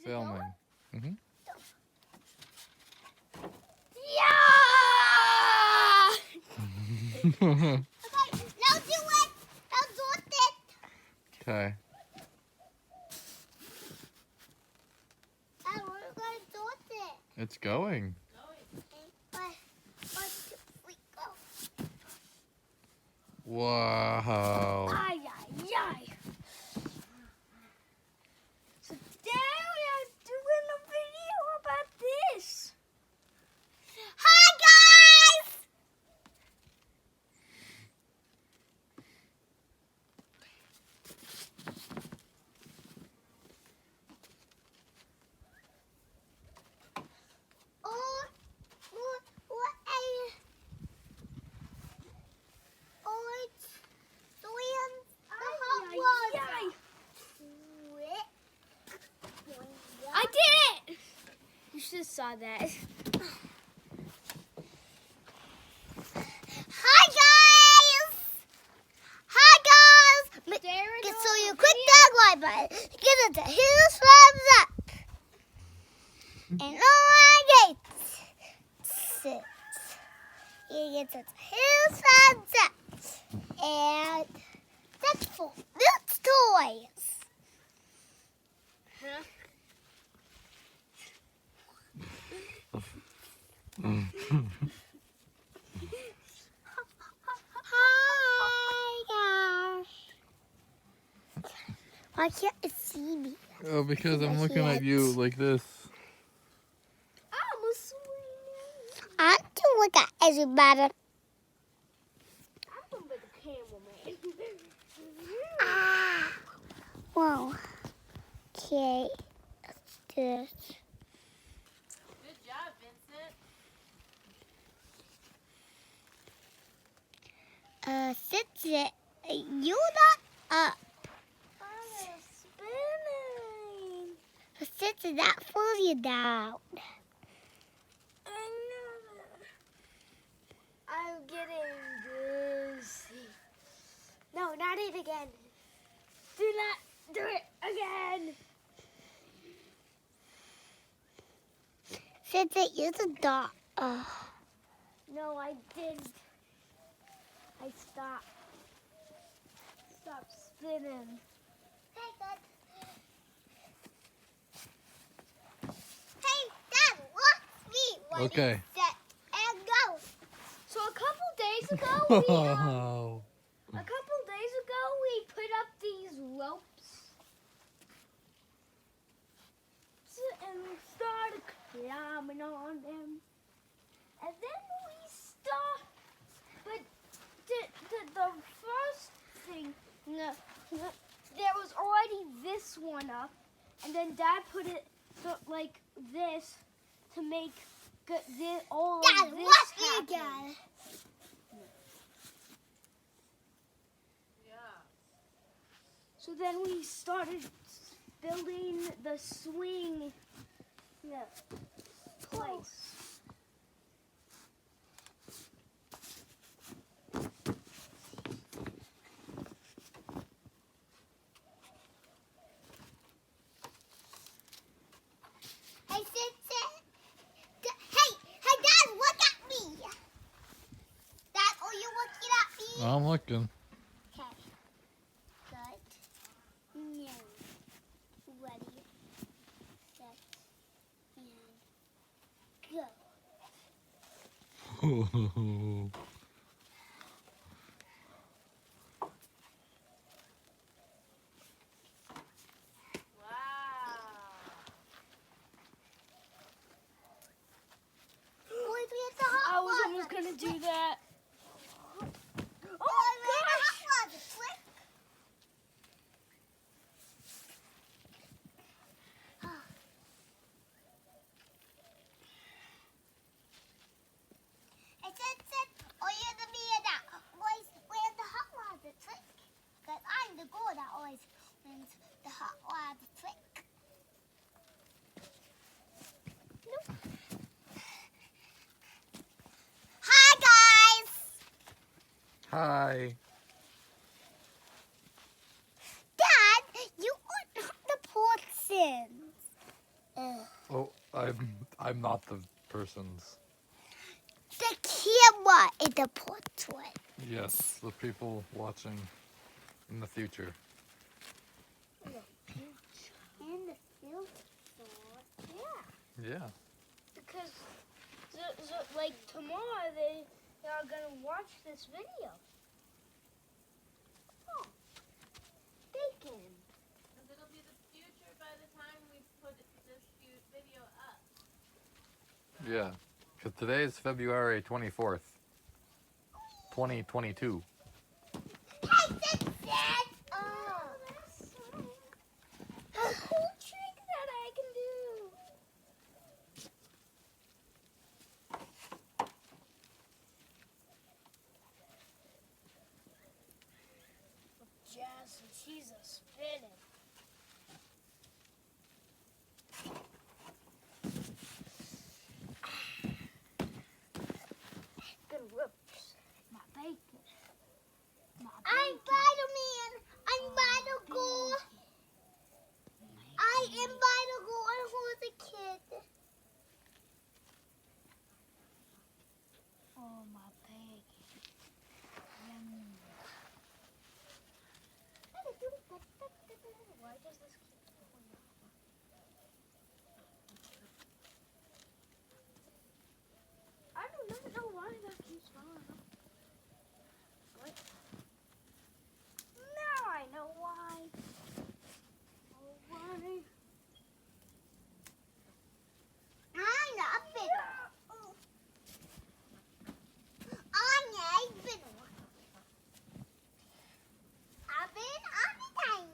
filming. Mm-hmm. Yeah! Okay, now do it! Now do it! Okay. And we're going to do it. It's going. One, two, three, go. Wow. Ay, ay, ay. So today we are doing a video about this. Hi guys! I did it! You should have saw that. Hi guys! Hi guys! So you click that like button, give it a huge thumbs up. And all I get you get a huge thumbs up. And that's for Luke's toys. Huh? Hi guys. Why can't it see me? Oh, because I'm looking at you like this. I'm a swing. I have to look at everybody. I'm gonna be the cameraman. Whoa. Okay. Let's do this. Good job, Vincent. Since you're not up. I'm spinning. Since it's not fully down. I know. I'm getting dizzy. No, not it again. Do not do it again. Since it used a dot. No, I didn't. I stopped. Stop spinning. Hey, Dad. Hey, Dad, watch me. Okay. Set and go. So a couple days ago, Wow. we put up these ropes. And we started climbing on them. And then we stopped. But the first thing, there was already this one up. And then Dad put it like this to make all of this happen. Again. Yeah. So then we started building the swing place. Hey, Dad, look at me. Dad, are you looking at me? I'm looking. Okay. Good. No. Ready. Set. And go. I was almost going to do that. Oh my gosh! I'm the girl that always wins the hot water trick. Nope. Hi guys! Hi. Dad, you are not the person. I'm not the person's. The camera in the portrait. Yes, the people watching in the future. In the future. Yeah. Yeah. Because, like, tomorrow they are going to watch this video. Oh. Bacon. Because it'll be the future by the time we put this video up. Yeah. Because today is February 24th, 2022. A cool trick that I can do. Jazz, she's a spinning. Gonna rip my bacon. I'm Spider-Man. I'm Bionicle. I am Bionicle and who's a kid. Oh, my bacon. Why does this keep going on? I don't know why that keeps going on. What? Now I know why. Oh, why? I'm not big. I'm big.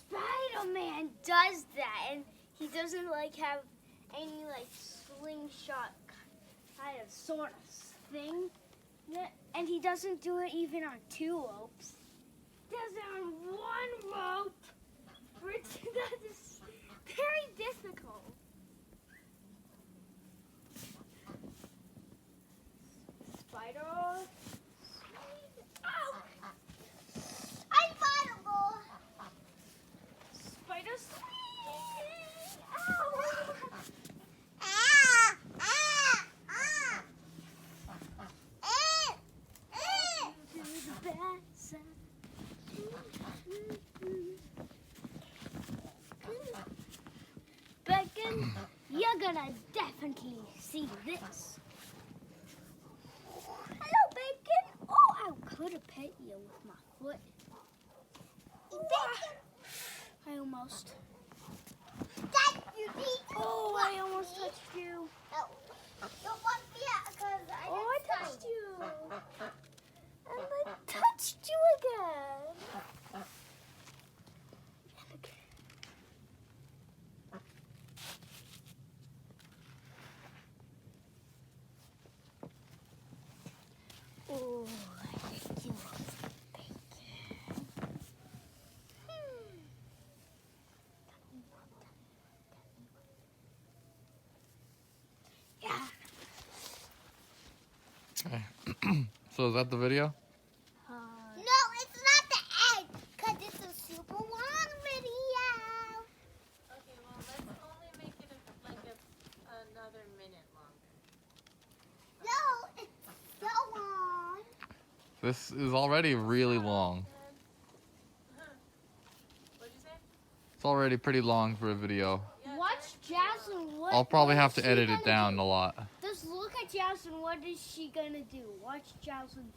Spider-Man does that, and he doesn't like have any like slingshot kind of sort of thing. And he doesn't do it even on 2 ropes. He does it on 1 rope. That is very difficult. Spider. Oh! I'm Bionicle. Spider swing! Ow! Ah, ah, ah. Eh, eh. Do the best side. Bacon, you're gonna definitely see this. Hello, Bacon. Oh, I could have pet you with my foot. I almost. That you need to Oh, I almost touched you. No. Don't want me because I Oh, I didn't touched you. And I touched you again. Oh, I think you want bacon. Yeah. So is that the video? No, it's not the end, because it's a super long video. Okay, well, let's only make it another minute longer. Oh. No, it's so long. This is already really long. What'd you say? It's already pretty long for a video. Yeah, Watch Jasmine. What? I'll probably what have is to she edit it gonna down do? a lot. Just look at Jasmine. What is she gonna do? Watch Jasmine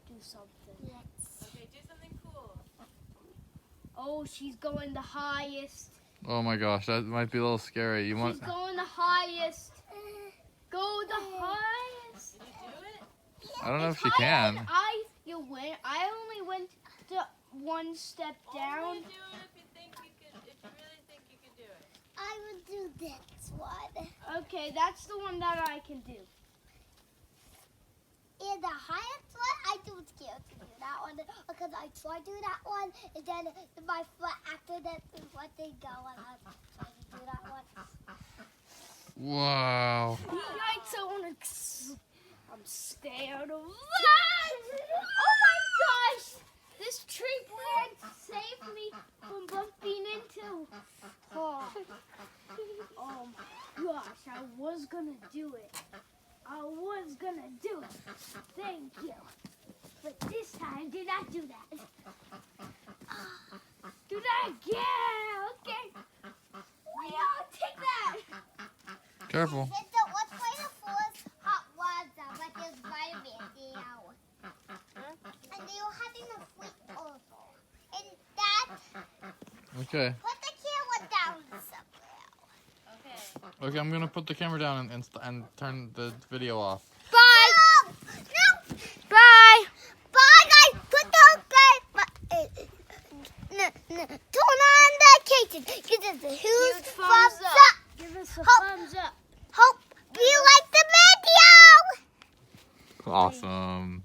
do something. Okay, do something cool. Oh, she's going the highest. Oh my gosh, that might be a little scary. You want? She's going the highest. Go the highest. Did you do it? I don't know if she Higher can. than you went. I only went to 1 step down. Only do it if you think you could. If you really think you could do it. I would do this one. Okay, that's the one that I can do. And the highest one, I too scared to do that one because I tried to do that one, and then my foot after that is what they go, and I tried to do that one. Wow. Yikes, I'm scared of that! Oh my gosh! This tree plant saved me from bumping into gonna do it. I was gonna do it. Thank you. But this time, do not do that. Do that again. Okay. We all take that. Careful. What's way to force hot water, but there's vitamin now. And they were having a sweet also. And that, Okay. put the camera down somewhere. Okay. Okay, I'm gonna put the camera down and turn the video off. Bye! No! Bye. Bye, guys! Put the turn on the kitchen. Give us a huge thumbs up. Give us a Hope- thumbs up. Hope you like the video. Awesome.